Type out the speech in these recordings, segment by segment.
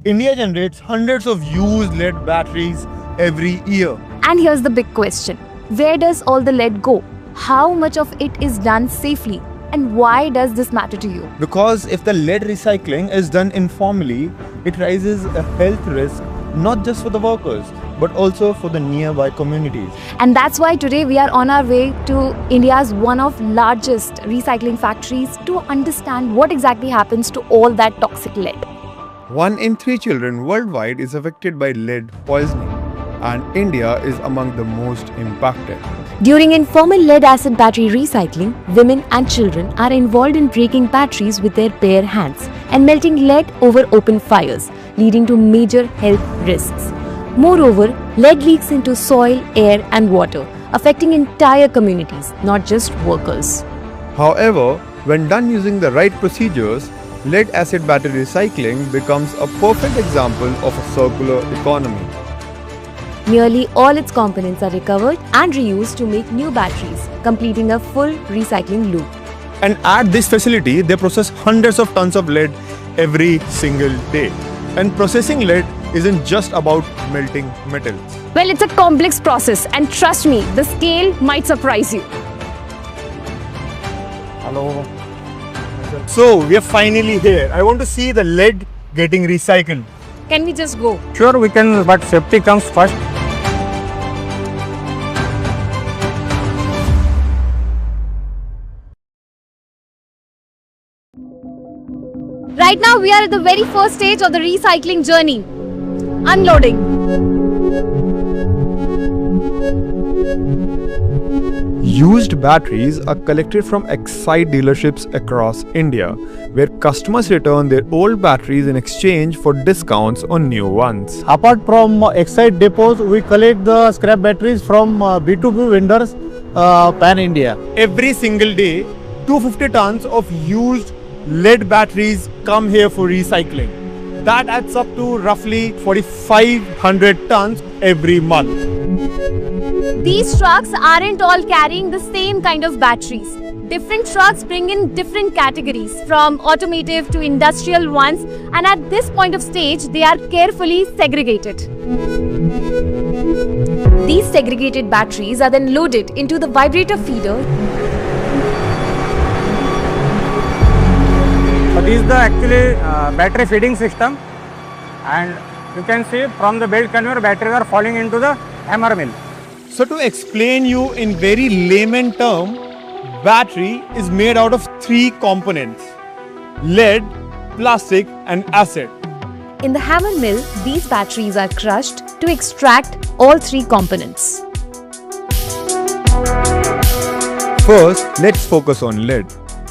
India generates hundreds of used lead batteries every year. And here's the big question. Where does all the lead go? How much of it is done safely? And why does this matter to you? Because if the lead recycling is done informally, it raises a health risk not just for the workers, but also for the nearby communities. And that's why today we are on our way to India's one of largest recycling factories to understand what exactly happens to all that toxic lead. 1 in 3 children worldwide is affected by lead poisoning, and India is among the most impacted. During informal lead-acid battery recycling, women and children are involved in breaking batteries with their bare hands and melting lead over open fires, leading to major health risks. Moreover, lead leaks into soil, air and water, affecting entire communities, not just workers. However, when done using the right procedures, lead-acid battery recycling becomes a perfect example of a circular economy. Nearly all its components are recovered and reused to make new batteries, completing a full recycling loop. And at this facility, they process hundreds of tons of lead every single day. And processing lead isn't just about melting metals. Well, it's a complex process, and trust me, the scale might surprise you. Hello. So, we are finally here. I want to see the lead getting recycled. Can we just go? Sure, we can, but safety comes first. Right now, we are at the very first stage of the recycling journey. Unloading. Used batteries are collected from Exide dealerships across India, where customers return their old batteries in exchange for discounts on new ones. Apart from Exide depots, we collect the scrap batteries from B2B vendors pan-India. Every single day, 250 tons of used lead batteries come here for recycling. That adds up to roughly 4,500 tons every month. These trucks aren't all carrying the same kind of batteries. Different trucks bring in different categories, from automotive to industrial ones, and at this point of stage, they are carefully segregated. These segregated batteries are then loaded into the vibrator feeder. So this is the actually battery feeding system, and you can see from the belt conveyor batteries are falling into the hammer mill. So to explain you in very layman term, battery is made out of 3 components: lead, plastic and acid. In the hammer mill, these batteries are crushed to extract all 3 components. First, let's focus on lead.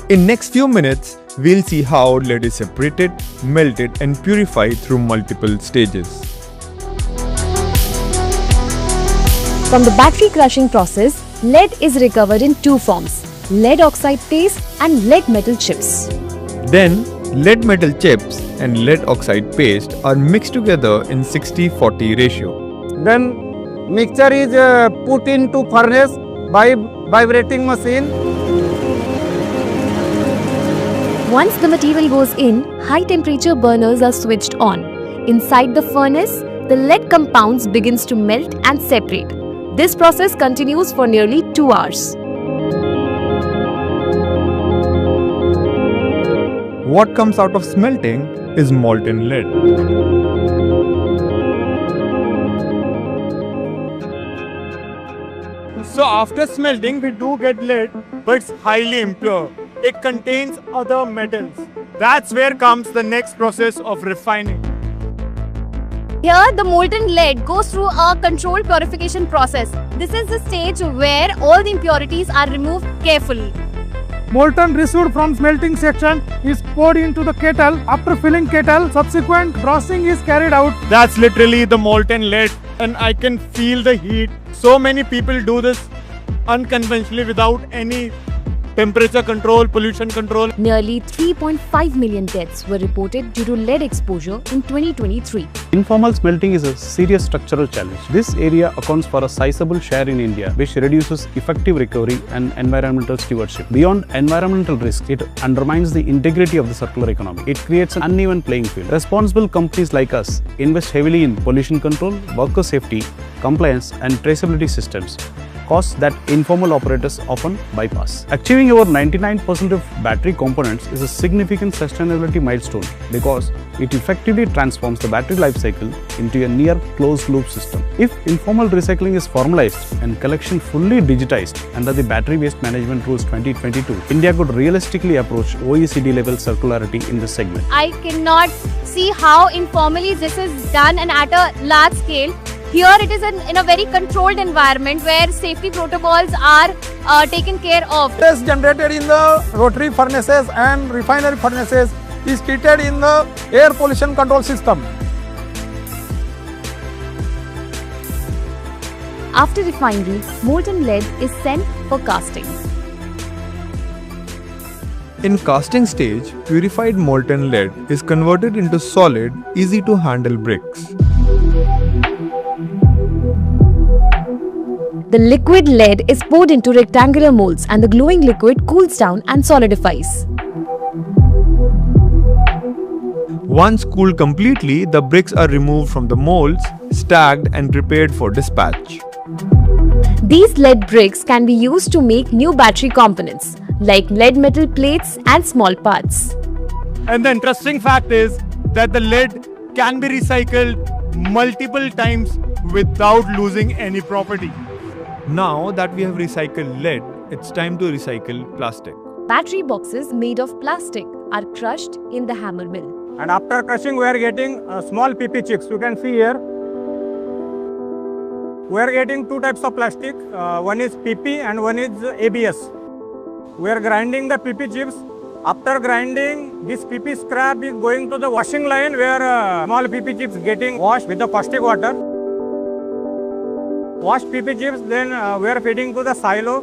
In next few minutes, we'll see how lead is separated, melted and purified through multiple stages. From the battery crushing process, lead is recovered in 2 forms: lead oxide paste and lead metal chips. Then, lead metal chips and lead oxide paste are mixed together in 60-40 ratio. Then mixture is put into furnace by vibrating machine. Once the material goes in, high temperature burners are switched on. Inside the furnace, the lead compounds begins to melt and separate. This process continues for nearly 2 hours. What comes out of smelting is molten lead. So after smelting, we do get lead, but it's highly impure. It contains other metals. That's where comes the next process of refining. Here, the molten lead goes through a controlled purification process. This is the stage where all the impurities are removed carefully. Molten residue from smelting section is poured into the kettle. After filling kettle, subsequent processing is carried out. That's literally the molten lead, and I can feel the heat. So many people do this unconventionally without any temperature control, pollution control. Nearly 3.5 million deaths were reported due to lead exposure in 2023. Informal smelting is a serious structural challenge. This area accounts for a sizable share in India, which reduces effective recovery and environmental stewardship. Beyond environmental risk, it undermines the integrity of the circular economy. It creates an uneven playing field. Responsible companies like us invest heavily in pollution control, worker safety, compliance, and traceability systems, costs that informal operators often bypass. Achieving over 99% of battery components is a significant sustainability milestone because it effectively transforms the battery life cycle into a near closed-loop system. If informal recycling is formalized and collection fully digitized under the Battery Waste Management Rules 2022, India could realistically approach OECD-level circularity in this segment. I cannot see how informally this is done and at a large scale. Here it is in a very controlled environment where safety protocols are taken care of. Gas generated in the rotary furnaces and refinery furnaces is treated in the air pollution control system. After refinery, molten lead is sent for casting. In casting stage, purified molten lead is converted into solid, easy to handle bricks. The liquid lead is poured into rectangular molds and the glowing liquid cools down and solidifies. Once cooled completely, the bricks are removed from the molds, stacked and prepared for dispatch. These lead bricks can be used to make new battery components like lead metal plates and small parts. And the interesting fact is that the lead can be recycled multiple times without losing any property. Now that we have recycled lead, it's time to recycle plastic. Battery boxes made of plastic are crushed in the hammer mill. And after crushing, we are getting small PP chips. You can see here. We are getting two types of plastic. One is PP and one is ABS. We are grinding the PP chips. After grinding, this PP scrap is going to the washing line where small PP chips getting washed with the caustic water. Washed PP chips, then we are feeding to the silo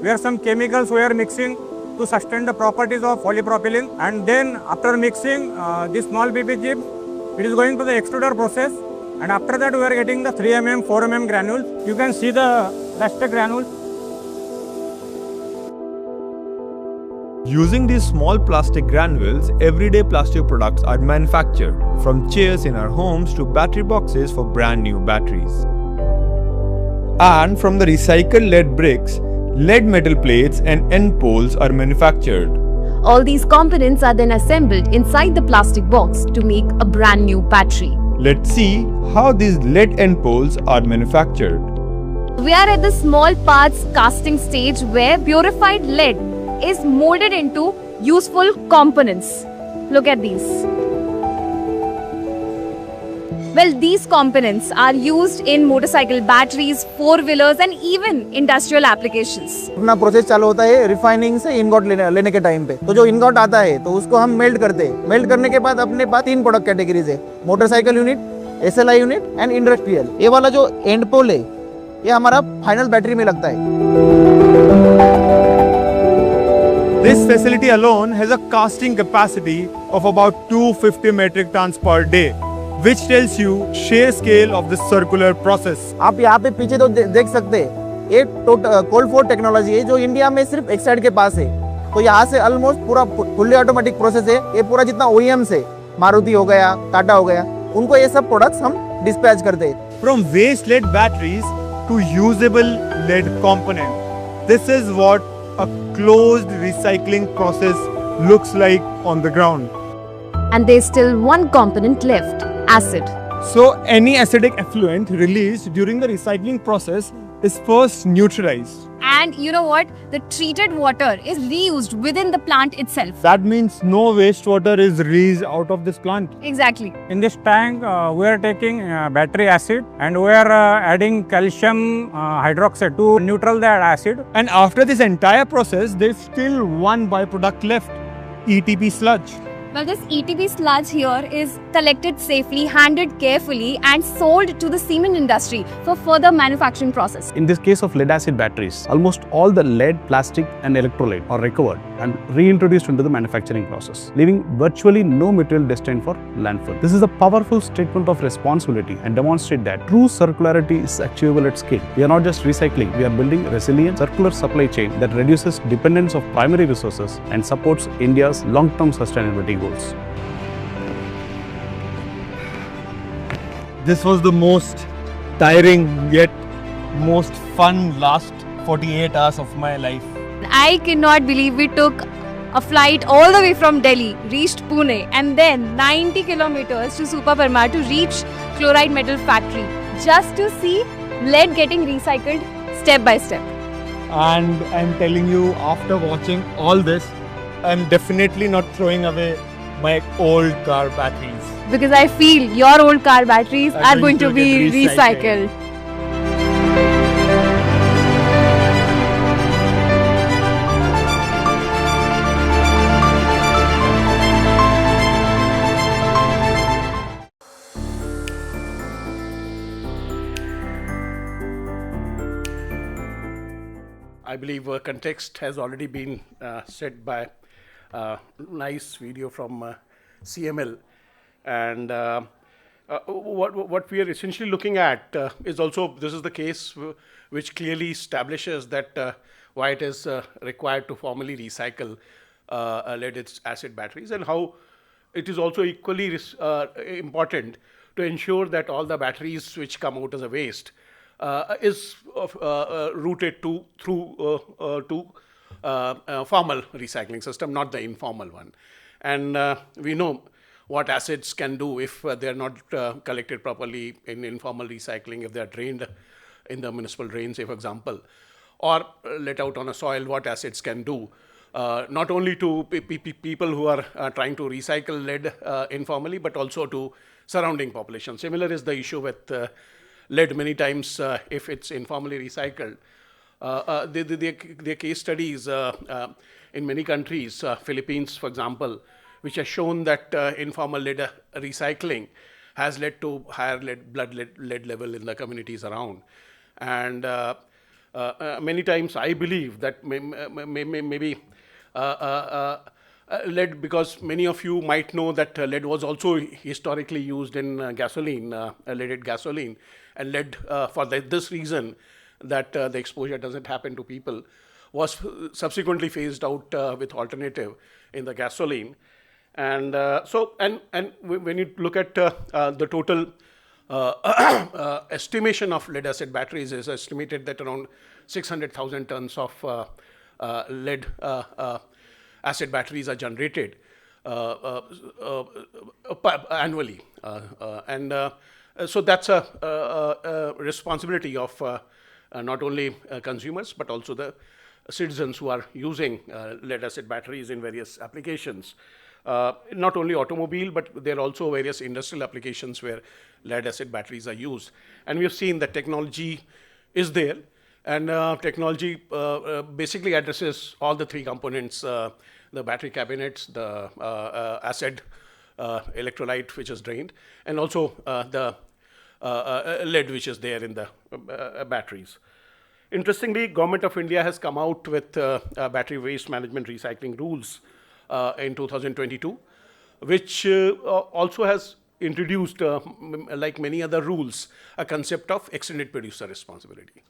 where some chemicals we are mixing to sustain the properties of polypropylene. And then after mixing this small PP chip, it is going to the extruder process. And after that, we are getting the 3 mm, 4 mm granules. You can see the plastic granules. Using these small plastic granules, everyday plastic products are manufactured, from chairs in our homes to battery boxes for brand new batteries. And from the recycled lead bricks, lead metal plates and end poles are manufactured. All these components are then assembled inside the plastic box to make a brand new battery. Let's see how these lead end poles are manufactured. We are at the small parts casting stage where purified lead is molded into useful components. Look at these. Well, these components are used in motorcycle batteries, four-wheelers and even industrial applications. अपना process चालू होता है refining से ingot लेने के time पे। तो जो इनगॉट आता है तो उसको हम मेल्ट करते हैं। मेल्ट करने के बाद अपने पास 3 प्रोडक्ट कैटेगरीज है, motorcycle unit, SLI unit and industrial. ये वाला जो एंड पोल है ये हमारा फाइनल बैटरी में लगता है। This facility alone has a casting capacity of about 250 metric tons per day, which tells you sheer scale of the circular process. आप यहाँ पे पीछे तो देख सकते हैं, ये कोल्ड फोर टेक्नोलॉजी है जो इंडिया में सिर्फ एक्साइड के पास है। तो यहाँ से ऑलमोस्ट पूरा फुल्ली ऑटोमेटिक प्रोसेस है। ये पूरा जितना OEMs है, मारुति हो गया, टाटा हो गया, उनको ये सब प्रोडक्ट्स हम डिस्पैच करते हैं। From waste lead batteries to usable lead component, this is what a closed recycling process looks like on the ground. And there's still one component left, acid. So any acidic effluent released during the recycling process is first neutralized. And you know what? The treated water is reused within the plant itself. That means no wastewater is released out of this plant. Exactly. In this tank, we are taking battery acid and we are adding calcium hydroxide to neutral that acid. And after this entire process, there's still one byproduct left, ETP sludge. Now this ETB sludge here is collected safely, handled carefully and sold to the cement industry for further manufacturing process. In this case of lead acid batteries, almost all the lead, plastic and electrolyte are recovered and reintroduced into the manufacturing process, leaving virtually no material destined for landfill. This is a powerful statement of responsibility and demonstrates that true circularity is achievable at scale. We are not just recycling, we are building a resilient circular supply chain that reduces dependence of primary resources and supports India's long-term sustainability goals. This was the most tiring yet most fun last 48 hours of my life. I cannot believe we took a flight all the way from Delhi, reached Pune and then 90 kilometers to Supaparma to reach Chloride metal factory just to see lead getting recycled step by step. And I'm telling you, after watching all this, I'm definitely not throwing away my old car batteries. Because I feel your old car batteries Are are going going to to be get recycled. recycled. I believe context has already been set by a nice video from CML. And what we are essentially looking at is also, this is the case which clearly establishes that why it is required to formally recycle lead acid batteries, and how it is also equally important to ensure that all the batteries which come out as a waste is routed to formal recycling system, not the informal one. And we know what acids can do if they are not collected properly in informal recycling, if they are drained in the municipal drain, say for example, or let out on a soil, what acids can do. Not only to people who are trying to recycle lead informally, but also to surrounding population. Similar is the issue with lead. Many times, if it's informally recycled, there are case studies in many countries, Philippines, for example, which has shown that informal lead recycling has led to higher blood lead level in the communities around. And many times, I believe that maybe lead, because many of you might know that lead was also historically used in gasoline, leaded gasoline, and lead for this reason, that the exposure doesn't happen to people, was subsequently phased out with alternative in the gasoline. And and when you look at the total estimation of lead acid batteries, is estimated that around 600,000 tons of lead acid batteries are generated annually. So that's a responsibility of not only consumers, but also the citizens who are using lead acid batteries in various applications. Not only automobile, but there are also various industrial applications where lead acid batteries are used. And we have seen that technology is there, and technology basically addresses all the three components, the battery cabinets, the acid electrolyte which is drained, and also the lead which is there in the batteries. Interestingly, Government of India has come out with battery waste management recycling rules in 2022, which also has introduced, like many other rules, a concept of extended producer responsibility.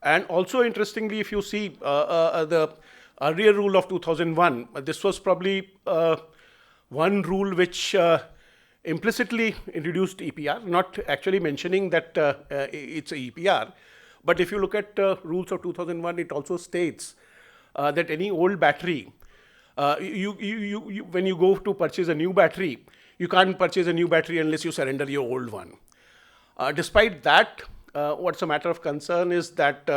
And also interestingly, if you see the earlier rule of 2001, this was probably one rule which implicitly introduced EPR, not actually mentioning that it's a EPR. But if you look at rules of 2001, it also states that any old battery, when you go to purchase a new battery, you can't purchase a new battery unless you surrender your old one. Despite that, what's a matter of concern is that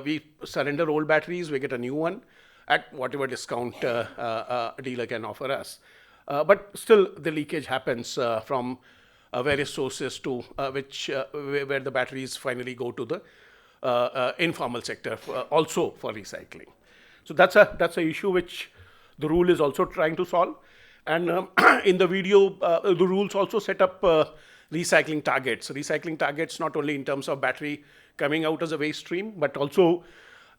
we surrender old batteries, we get a new one at whatever discount a dealer can offer us. But still, the leakage happens from various sources to where the batteries finally go to the informal sector also for recycling. So that's a issue which the rule is also trying to solve. And in the video, the rules also set up recycling targets. Recycling targets not only in terms of battery coming out as a waste stream, but also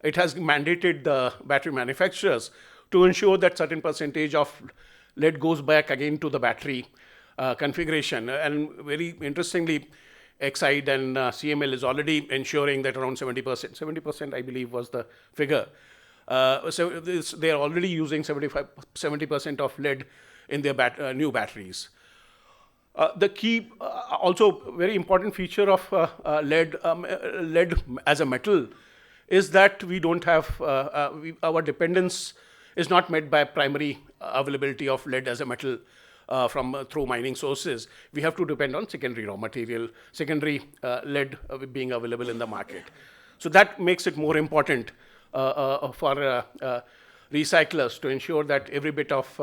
it has mandated the battery manufacturers to ensure that certain percentage of lead goes back again to the battery configuration. And very interestingly, Exide and CML is already ensuring that around 70% I believe was the figure. So they are already using 70% of lead in their new batteries. The key, also very important feature of lead as a metal is that we don't have, our dependence is not met by primary availability of lead as a metal through mining sources. We have to depend on secondary raw material, secondary lead being available in the market. So that makes it more important for recyclers to ensure that every bit of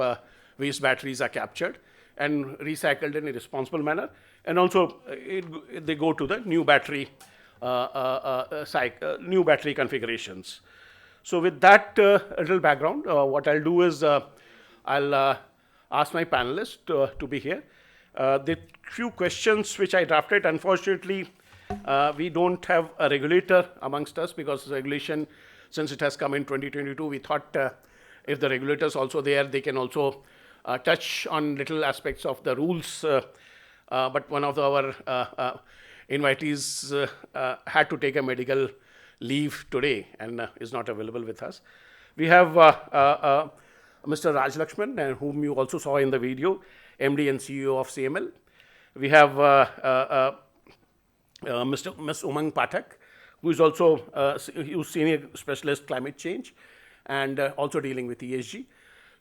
waste batteries are captured and recycled in a responsible manner, and also they go to the new battery new battery configurations. So with that little background, what I'll do is I'll ask my panelists to be here. The few questions which I drafted, unfortunately, we don't have a regulator amongst us, because regulation, since it has come in 2022, we thought if the regulators also there, they can also touch on little aspects of the rules. But one of our invitees had to take a medical leave today and is not available with us. We have Mr. Rajalakshman, whom you also saw in the video, MD and CEO of CML. We have Ms. Umang Pathak, who is also who's senior specialist climate change and also dealing with ESG.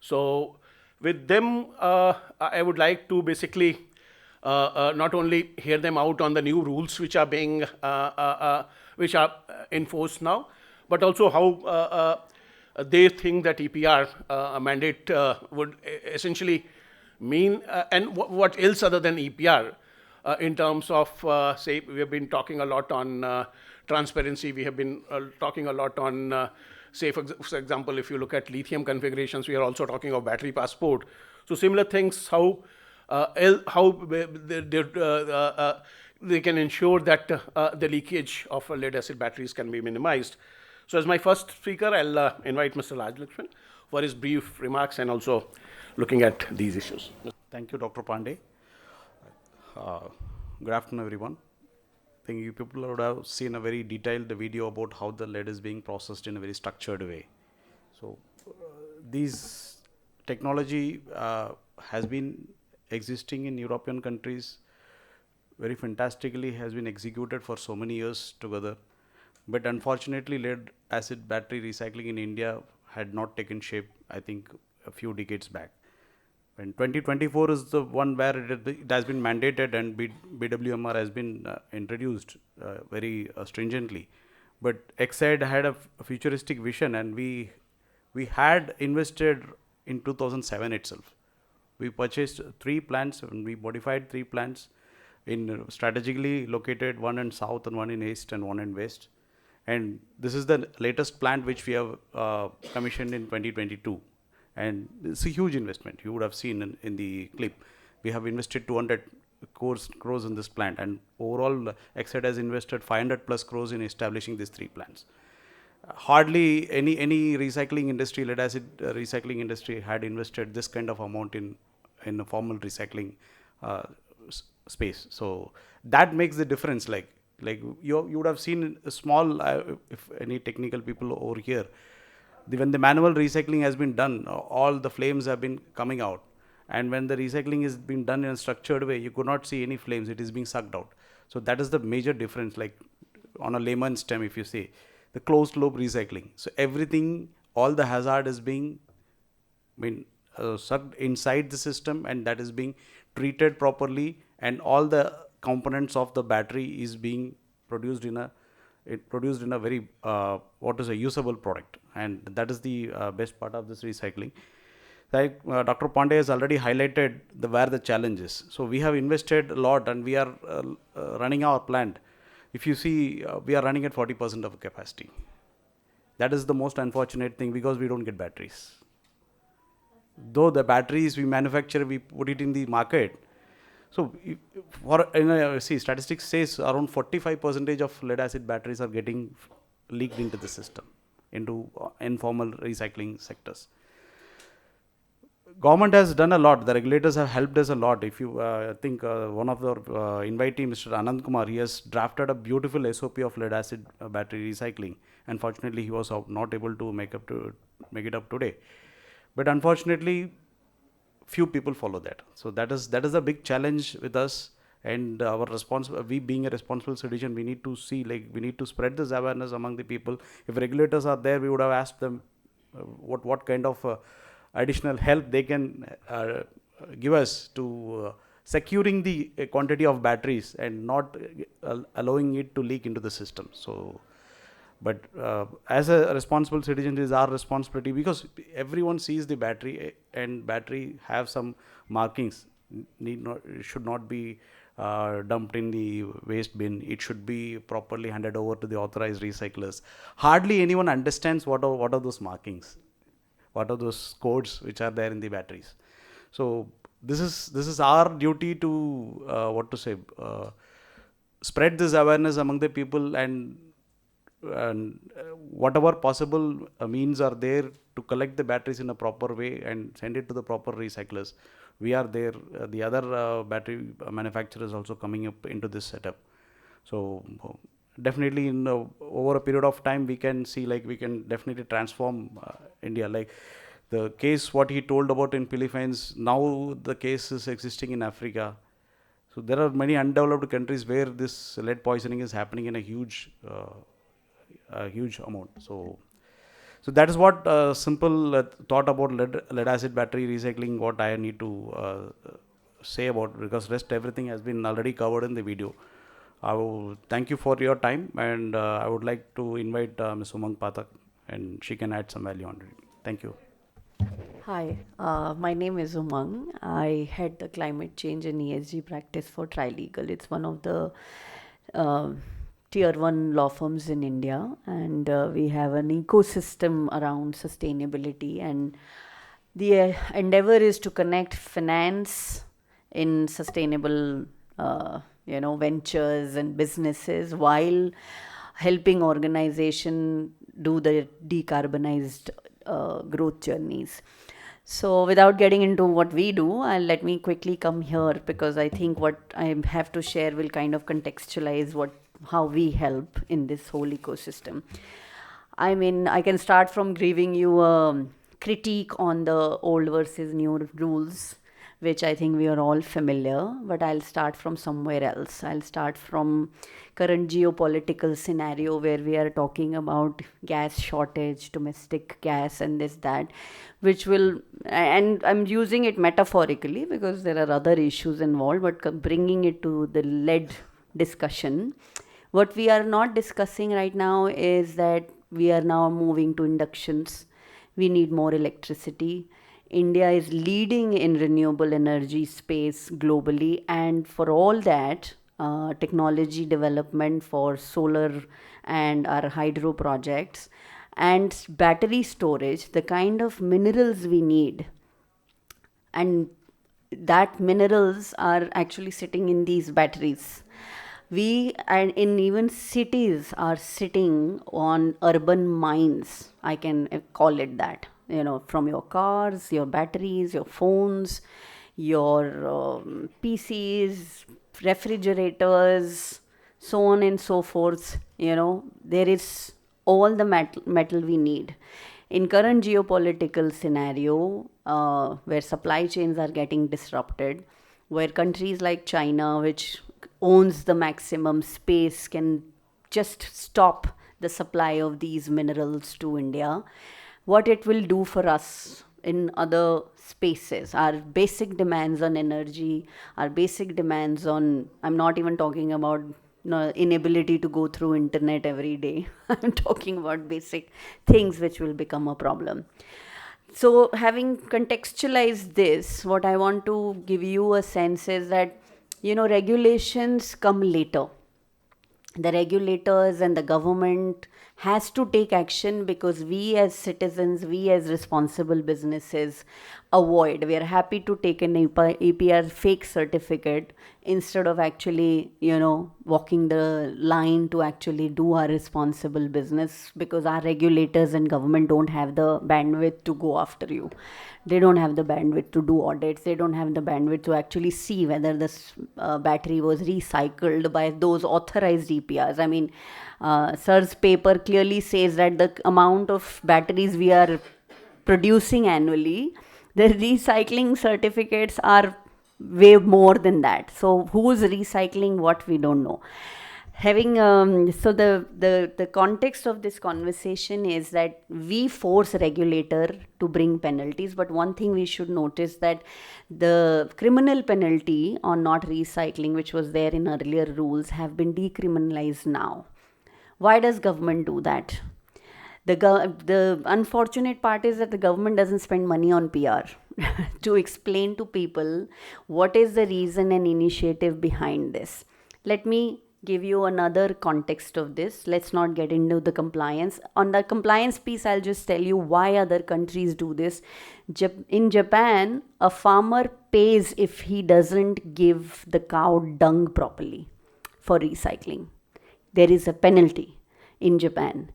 So with them, I would like to basically not only hear them out on the new rules which are being which are enforced now, but also how they think that EPR mandate would essentially mean, and what else other than EPR in terms of, say, we have been talking a lot on transparency, we have been talking a lot on, say, for example, if you look at lithium configurations, we are also talking of battery passport. So similar things, how they can ensure that the leakage of lead acid batteries can be minimized. So as my first speaker, I'll invite Mr. Rajalakshman for his brief remarks and also looking at these issues. Thank you, Dr. Pandey. Good afternoon, everyone. I think you people would have seen a very detailed video about how the lead is being processed in a very structured way. So these technology has been existing in European countries, very fantastically has been executed for so many years together. But unfortunately, lead acid battery recycling in India had not taken shape, I think, a few decades back. And 2024 is the one where it has been mandated and BWMR has been introduced very stringently. But Exide had a futuristic vision, and we had invested in 2007 itself. We purchased 3 plants and we modified 3 plants in strategically located, one in south and one in east and one in west. And this is the latest plant which we have commissioned in 2022. And it's a huge investment. You would have seen in the clip. We have invested 200 crores in this plant, and overall Exide has invested 500 plus crores in establishing these 3 plants. Hardly any recycling industry, lead acid recycling industry, had invested this kind of amount in a formal recycling space. So that makes the difference. Like you would have seen a small, if any technical people over here, when the manual recycling has been done, all the flames have been coming out. And when the recycling is being done in a structured way, you could not see any flames, it is being sucked out. So that is the major difference, like on a layman's term, if you say, the closed loop recycling. So everything, all the hazard is being sucked inside the system, and that is being treated properly, and all the components of the battery is being produced in a very usable product, and that is the best part of this recycling. Like Dr. Pandey has already highlighted where the challenge is. So we have invested a lot, and we are running our plant. If you see, we are running at 40% of capacity. That is the most unfortunate thing, because we don't get batteries. though the batteries we manufacture, we put it in the market. So, see, statistics says around 45% of lead acid batteries are getting leaked into the system, into informal recycling sectors. Government has done a lot. The regulators have helped us a lot. If you think one of the invitee, Mr. Anand Kumar, he has drafted a beautiful SOP of lead acid battery recycling. Unfortunately, he was not able to make it up today. But unfortunately, few people follow that. So that is a big challenge with us. And our we being a responsible citizen, we need to see, like, we need to spread this awareness among the people. If regulators are there, we would have asked them what kind of additional help they can give us to securing the quantity of batteries and not allowing it to leak into the system. So, but as a responsible citizen, it is our responsibility, because everyone sees the battery, and battery have some markings. Should not be dumped in the waste bin. It should be properly handed over to the authorized recyclers. Hardly anyone understands what are those markings, what are those codes which are there in the batteries. So this is our duty to spread this awareness among the people, and whatever possible means are there to collect the batteries in a proper way and send it to the proper recyclers. We are there. The other battery manufacturers also coming up into this setup. So definitely over a period of time, we can see, like, we can definitely transform India. Like the case what he told about in Philippines, now the case is existing in Africa. So there are many undeveloped countries where this lead poisoning is happening in a huge amount. So that is what simple thought about lead acid battery recycling, what I need to say about, because rest everything has been already covered in the video. I will thank you for your time, and I would like to invite Ms. Umang Pathak, and she can add some value on it. Thank you. Hi, my name is Umang. I head the climate change and ESG practice for Trilegal. It's one of the tier 1 law firms in India, and we have an ecosystem around sustainability, and the endeavor is to connect finance in sustainable ventures and businesses, while helping organization do the decarbonized growth journeys. So without getting into what we do, let me quickly come here, because I think what I have to share will kind of contextualize how we help in this whole ecosystem. I mean, I can start from giving you a critique on the old versus new rules, which I think we are all familiar, but I'll start from somewhere else. I'll start from current geopolitical scenario, where we are talking about gas shortage, domestic gas, and that, which will, and I'm using it metaphorically because there are other issues involved, but bringing it to the lead discussion. What we are not discussing right now is that we are now moving to inductions. We need more electricity. India is leading in renewable energy space globally, and for all that, technology development for solar and our hydro projects and battery storage, the kind of minerals we need, and that minerals are actually sitting in these batteries. We, and in even cities, are sitting on urban mines, I can call it that, from your cars, your batteries, your phones, your PCs, refrigerators, so on and so forth. There is all the metal we need. In current geopolitical scenario, where supply chains are getting disrupted, where countries like China, which owns the maximum space, can just stop the supply of these minerals to India, what it will do for us in other spaces, our basic demands on energy, our basic demands on, I'm not even talking about inability to go through internet every day. I'm talking about basic things which will become a problem. So having contextualized this, what I want to give you a sense is that, regulations come later. the regulators and the government has to take action, because we as citizens, we as responsible businesses avoid. We are happy to take an APR fake certificate instead of actually, walking the line to actually do our responsible business, because our regulators and government don't have the bandwidth to go after you. They don't have the bandwidth to do audits. They don't have the bandwidth to actually see whether this battery was recycled by those authorized EPRs. I mean, Sir's paper clearly says that the amount of batteries we are producing annually, the recycling certificates are way more than that. So who's recycling what, we don't know. Having so the context of this conversation is that we force regulator to bring penalties, but one thing we should notice, that the criminal penalty on not recycling, which was there in earlier rules, have been decriminalized now. Why does government do that? The unfortunate part is that the government doesn't spend money on PR to explain to people what is the reason and initiative behind this. Let me give you another context of this. Let's not get into the compliance. On the compliance piece, I'll just tell you why other countries do this. In Japan, a farmer pays if he doesn't give the cow dung properly for recycling. There is a penalty in Japan.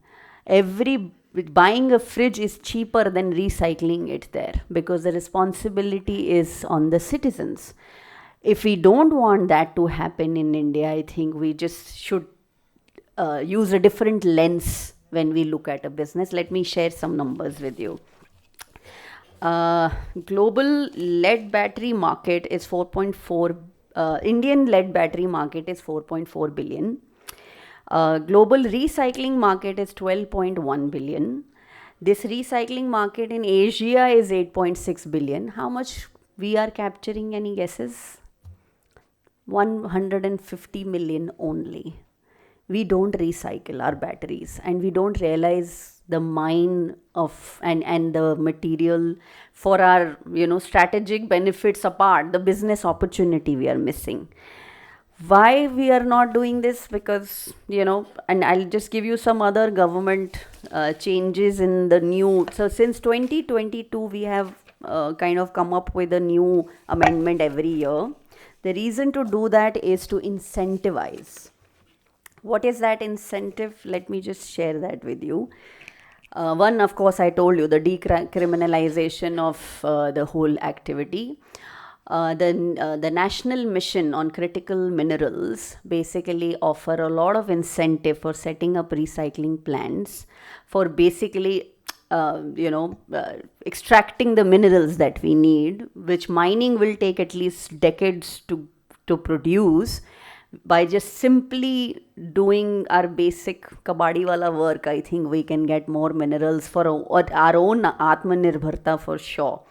Buying a fridge is cheaper than recycling it there, because the responsibility is on the citizens. If we don't want that to happen in India, I think we just should use a different lens when we look at a business. Let me share some numbers with you. Global lead battery market is 4.4, Indian lead battery market is 4.4 billion. Global recycling market is 12.1 billion. This recycling market in Asia is 8.6 billion. How much we are capturing, any guesses? 150 million only. We don't recycle our batteries, and we don't realize the mine of and the material for our strategic benefits apart, the business opportunity we are missing. Why we are not doing this? Because and I'll just give you some other government changes in the new. So since 2022 we have kind of come up with a new amendment every year. The reason to do that is to incentivize. What is that incentive? Let me just share that with you. One, of course, I told you, the decriminalization of the whole activity. The National Mission on Critical Minerals basically offer a lot of incentive for setting up recycling plants for basically extracting the minerals that we need, which mining will take at least decades to produce. By just simply doing our basic kabadi wala work, I think we can get more minerals for our own Atmanirbharta for sure.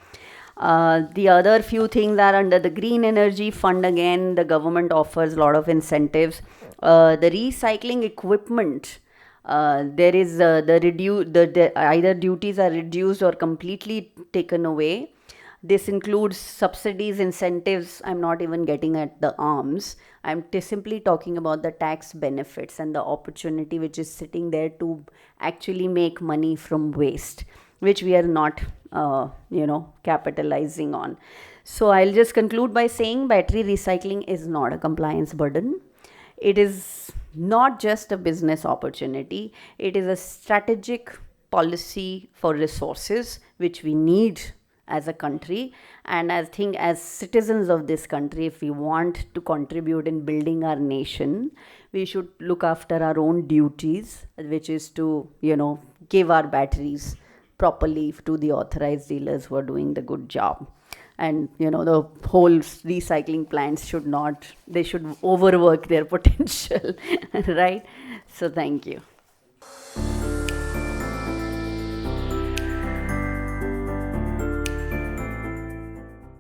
The other few things are under the Green Energy Fund. Again, the government offers a lot of incentives. The recycling equipment, there is either duties are reduced or completely taken away. This includes subsidies, incentives. I'm not even getting at the arms. I'm simply talking about the tax benefits and the opportunity which is sitting there to actually make money from waste, which we are not, capitalizing on. So I'll just conclude by saying battery recycling is not a compliance burden. It is not just a business opportunity. It is a strategic policy for resources which we need as a country. And I think as citizens of this country, if we want to contribute in building our nation, we should look after our own duties, which is to, give our batteries properly to the authorized dealers who are doing the good job. And, the whole recycling plants should overwork their potential, right? So thank you.